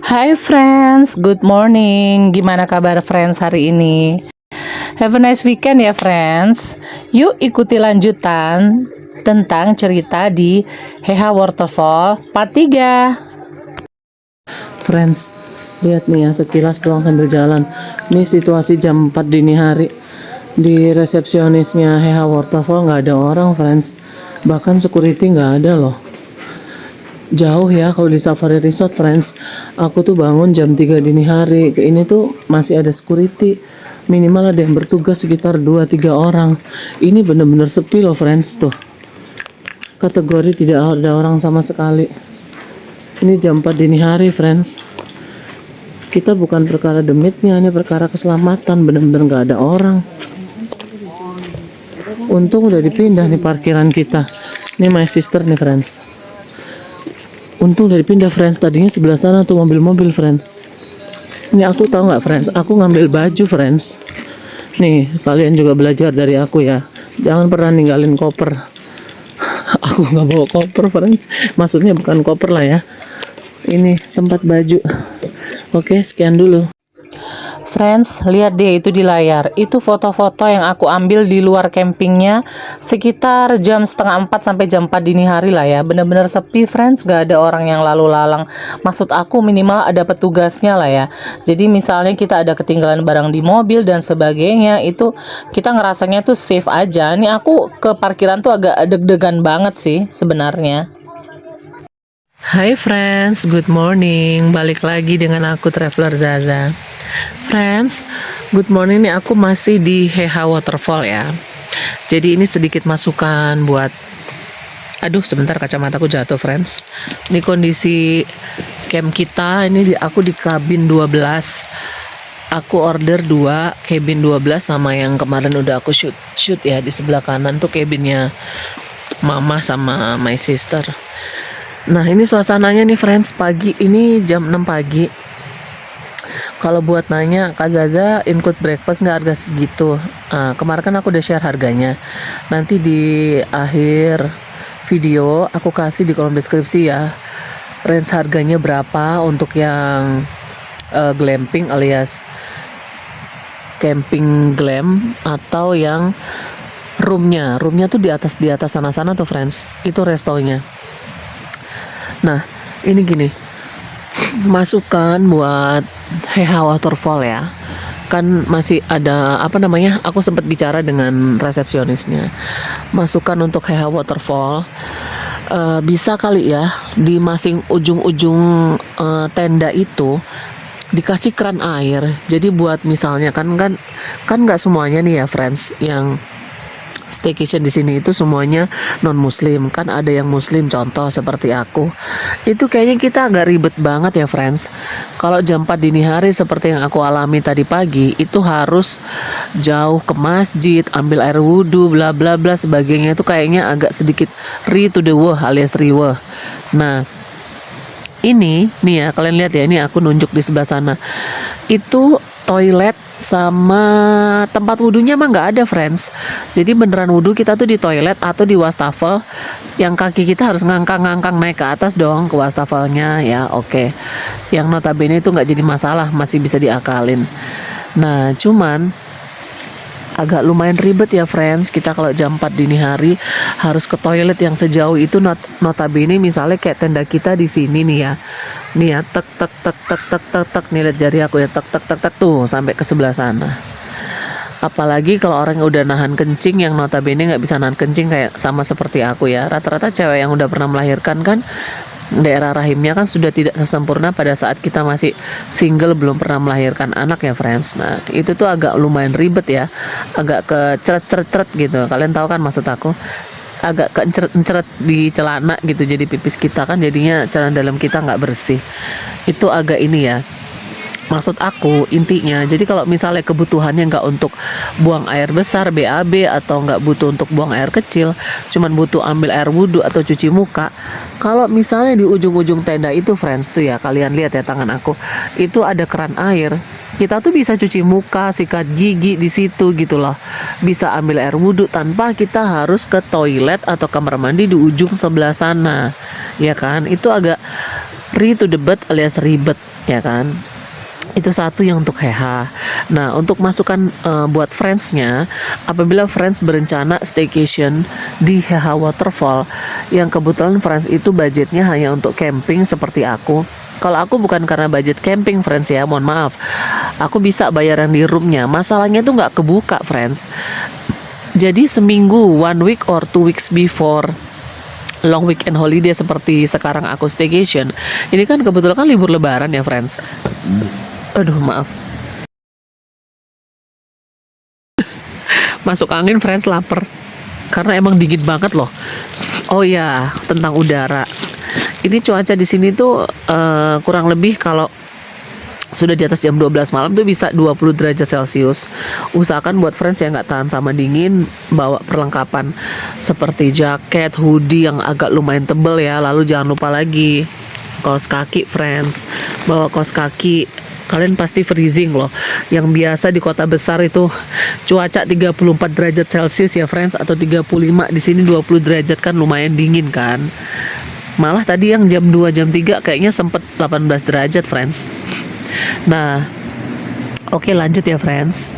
Hai friends, good morning. Gimana kabar friends hari ini? Have a nice weekend ya friends. Yuk ikuti lanjutan tentang cerita di Heha Waterfall part 3. Friends, lihat nih ya sekilas doang sambil jalan. Ini situasi jam 4 dini hari. Di resepsionisnya Heha Waterfall nggak ada orang friends. Bahkan security nggak ada loh. Jauh ya kalau di Safari Resort friends. Aku tuh bangun jam 3 dini hari. Ke ini tuh masih ada security. Minimal ada yang bertugas sekitar 2-3 orang. Ini bener-bener sepi loh friends tuh. Kategori tidak ada orang sama sekali. Ini jam 4 dini hari friends. Kita bukan perkara demitnya, ini perkara keselamatan. Bener-bener gak ada orang. Untung udah dipindah nih parkiran kita. Ini my sister nih friends. Untung dari pindah friends, tadinya sebelah sana tuh mobil-mobil friends. Ini aku tahu nggak friends, aku ngambil baju friends. Nih kalian juga belajar dari aku ya, jangan pernah ninggalin koper. Aku nggak bawa koper friends, maksudnya bukan koper lah ya. Ini tempat baju. Oke, sekian dulu. Friends, lihat deh itu di layar. Itu foto-foto yang aku ambil di luar campingnya sekitar jam setengah 4 sampai jam 4 dini hari lah ya. Bener-bener sepi friends, gak ada orang yang lalu lalang. Maksud aku minimal ada petugasnya lah ya. Jadi misalnya kita ada ketinggalan barang di mobil dan sebagainya, itu kita ngerasanya tuh safe aja. Ini aku ke parkiran tuh agak deg-degan banget sih sebenarnya. Hai friends, good morning. Balik lagi dengan aku Traveler Zaza. Friends, good morning nih, aku masih di Heha Waterfall ya. Jadi ini sedikit masukan buat aduh sebentar kacamataku jatuh friends. Ini kondisi camp kita, ini aku di kabin 12. Aku order 2 cabin 12 sama yang kemarin udah aku shoot ya. Di sebelah kanan tuh cabinnya mama sama my sister. Nah ini suasananya nih friends, pagi ini jam 6 pagi. Kalau buat nanya Kak Zaza include breakfast nggak harga segitu? Kemarin kan aku udah share harganya. Nanti di akhir video aku kasih di kolom deskripsi ya, range harganya berapa untuk yang glamping alias camping glam, atau yang roomnya tuh di atas sana tuh friends, itu restonya. Nah ini gini, masukan buat Heha Waterfall ya, kan masih ada aku sempat bicara dengan resepsionisnya, masukan untuk Heha Waterfall, bisa kali ya di masing ujung-ujung tenda itu dikasih keran air. Jadi buat misalnya kan nggak semuanya nih ya friends yang staycation di sini itu semuanya non muslim, kan ada yang muslim, contoh seperti aku. Itu kayaknya kita agak ribet banget ya friends. Kalau jam 4 dini hari seperti yang aku alami tadi pagi, itu harus jauh ke masjid, ambil air wudhu, bla bla bla sebagainya, itu kayaknya agak sedikit to the wah alias riweh. Nah ini nih ya, kalian lihat ya, ini aku nunjuk di sebelah sana. Itu toilet sama tempat wudhunya mah nggak ada friends. Jadi beneran wudhu kita tuh di toilet atau di wastafel, yang kaki kita harus ngangkang naik ke atas dong ke wastafelnya ya. Oke. Yang notabene itu nggak jadi masalah, masih bisa diakalin. Nah cuman agak lumayan ribet ya friends, kita kalau jam 4 dini hari harus ke toilet yang sejauh itu. Notabene misalnya kayak tenda kita di sini nih ya. Nih ya, tek nih, lihat jari aku ya, tek tuh sampai ke sebelah sana. Apalagi kalau orang yang udah nahan kencing, yang notabene nggak bisa nahan kencing kayak sama seperti aku ya. Rata-rata cewek yang udah pernah melahirkan kan daerah rahimnya kan sudah tidak sesempurna pada saat kita masih single belum pernah melahirkan anak ya friends. Nah itu tuh agak lumayan ribet ya, agak keceret gitu. Kalian tahu kan maksud aku, agak keceret di celana gitu, jadi pipis kita kan jadinya celana dalam kita nggak bersih. Itu agak ini ya, maksud aku intinya. Jadi kalau misalnya kebutuhannya nggak untuk buang air besar BAB, atau nggak butuh untuk buang air kecil, cuman butuh ambil air wudhu atau cuci muka, kalau misalnya di ujung-ujung tenda itu friends tuh ya, kalian lihat ya tangan aku itu ada keran air, kita tuh bisa cuci muka, sikat gigi di situ gitu loh, bisa ambil air wudhu tanpa kita harus ke toilet atau kamar mandi di ujung sebelah sana ya kan. Itu agak Ri to the bed alias ribet, ya kan? Itu satu yang untuk Heha. Nah, untuk masukan buat friends-nya, apabila friends berencana staycation di Heha Waterfall, yang kebetulan friends itu budgetnya hanya untuk camping seperti aku. Kalau aku bukan karena budget camping friends ya, mohon maaf. Aku bisa bayar yang di roomnya. Masalahnya tuh nggak kebuka friends. Jadi seminggu, 1 week or 2 weeks before long weekend holiday seperti sekarang aku staycation. Ini kan kebetulan kan libur lebaran ya friends. Aduh maaf. Masuk angin friends, lapar. Karena emang dingin banget loh. Oh ya, tentang udara. Ini cuaca di sini tuh kurang lebih kalau sudah di atas jam 12 malam tuh bisa 20 derajat Celcius. Usahakan buat friends yang nggak tahan sama dingin, bawa perlengkapan seperti jaket, hoodie yang agak lumayan tebel ya. Lalu jangan lupa lagi kaos kaki friends. Bawa kaos kaki. Kalian pasti freezing loh. Yang biasa di kota besar itu cuaca 34 derajat Celcius ya friends, atau 35, di sini 20 derajat kan lumayan dingin kan. Malah tadi yang jam 2 jam 3 kayaknya sempet 18 derajat friends. Nah, oke lanjut ya friends.